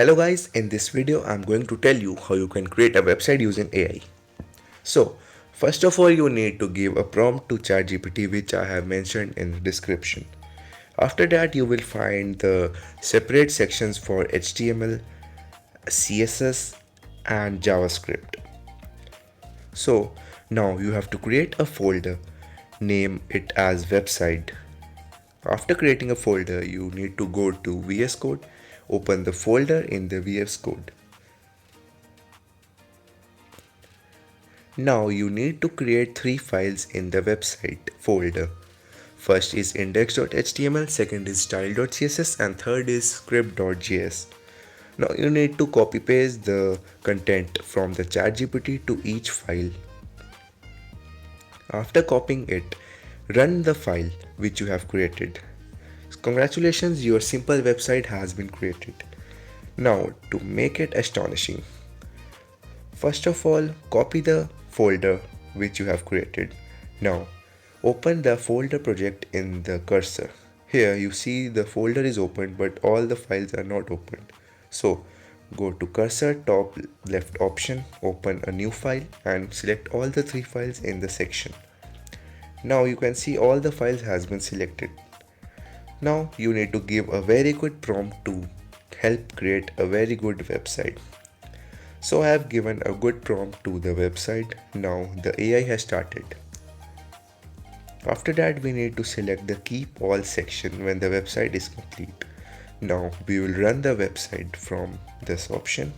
Hello guys, in this video I'm going to tell you how you can create a website using AI. So, first of all you need to give a prompt to ChatGPT which I have mentioned in the description. After that you will find the separate sections for HTML, CSS and JavaScript. So, now you have to create a folder, name it as website. After creating a folder, you need to go to VS Code, open the folder in the VS Code. Now you need to create three files in the website folder. First is index.html, second is style.css and third is script.js. Now you need to copy paste the content from the ChatGPT to each file. After copying it, run the file which you have created. Congratulations, your simple website has been created. Now to make it astonishing, first of all, copy the folder which you have created. Now, open the folder project in the cursor. Here you see the folder is opened but all the files are not opened. So, go to cursor top left option, open a new file and select all the three files in the section. Now you can see all the files has been selected. Now you need to give a very good prompt to help create a very good website. So I have given a good prompt to the website. Now the AI has started. After that we need to select the keep all section when the website is complete. Now we will run the website from this option.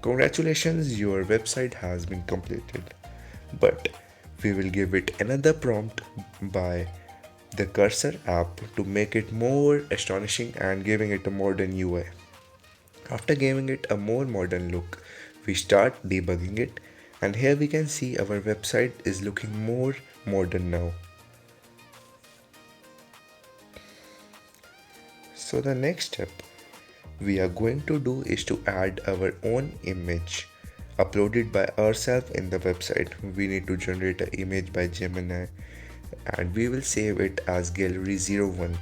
Congratulations, your website has been completed. But we will give it another prompt by the cursor app to make it more astonishing and giving it a modern UI. After giving it a more modern look, we start debugging it and here we can see our website is looking more modern now. So the next step we are going to do is to add our own image uploaded by ourselves in the website. We need to generate an image by Gemini and we will save it as gallery 01.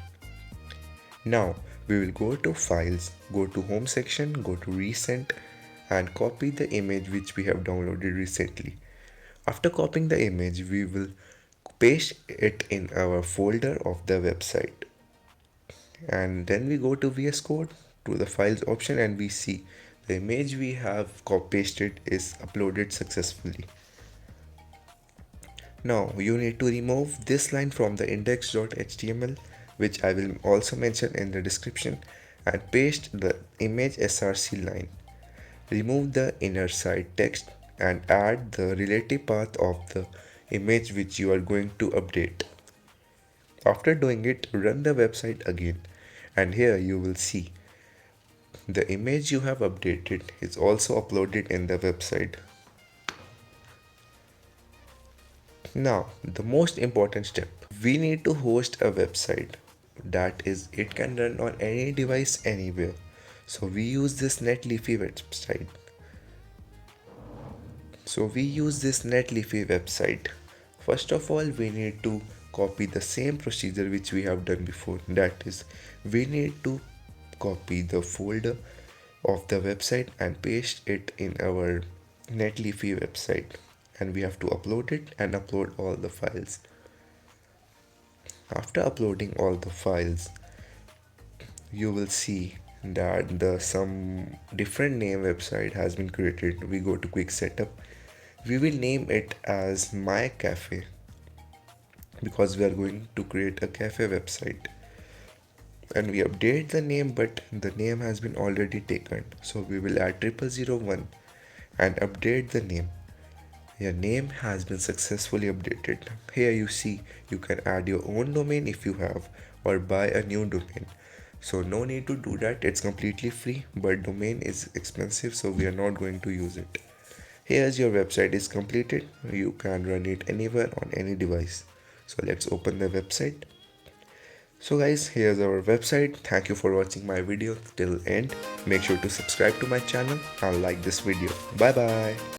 Now we will go to files, go to home section, go to recent and copy the image which we have downloaded recently. After copying the image, we will paste it in our folder of the website. And then we go to VS Code to the files option and we see the image we have copy pasted is uploaded successfully. Now you need to remove this line from the index.html which I will also mention in the description and paste the image src line. Remove the inner side text and add the relative path of the image which you are going to update. After doing it, run the website again and here you will see the image you have updated is also uploaded in the website. Now, the most important step, we need to host a website. That is, it can run on any device anywhere. So we use this Netleafy website. First of all, we need to copy the same procedure which we have done before. That is, we need to copy the folder of the website and paste it in our Netleafy website. And we have to upload it and upload all the files. After uploading all the files, you will see that some different name website has been created. We go to quick setup. We will name it as my cafe because we are going to create a cafe website. And we update the name, but the name has been already taken. So we will add 0001 and update the name. Your name has been successfully updated. Here you see you can add your own domain if you have or buy a new domain. So no need to do that, it's completely free, but domain is expensive so we are not going to use it. Here's your website is completed. You can run it anywhere on any device. So let's open the website. So guys, here's our website. Thank you for watching my video till end. Make sure to subscribe to my channel and like this video. Bye bye.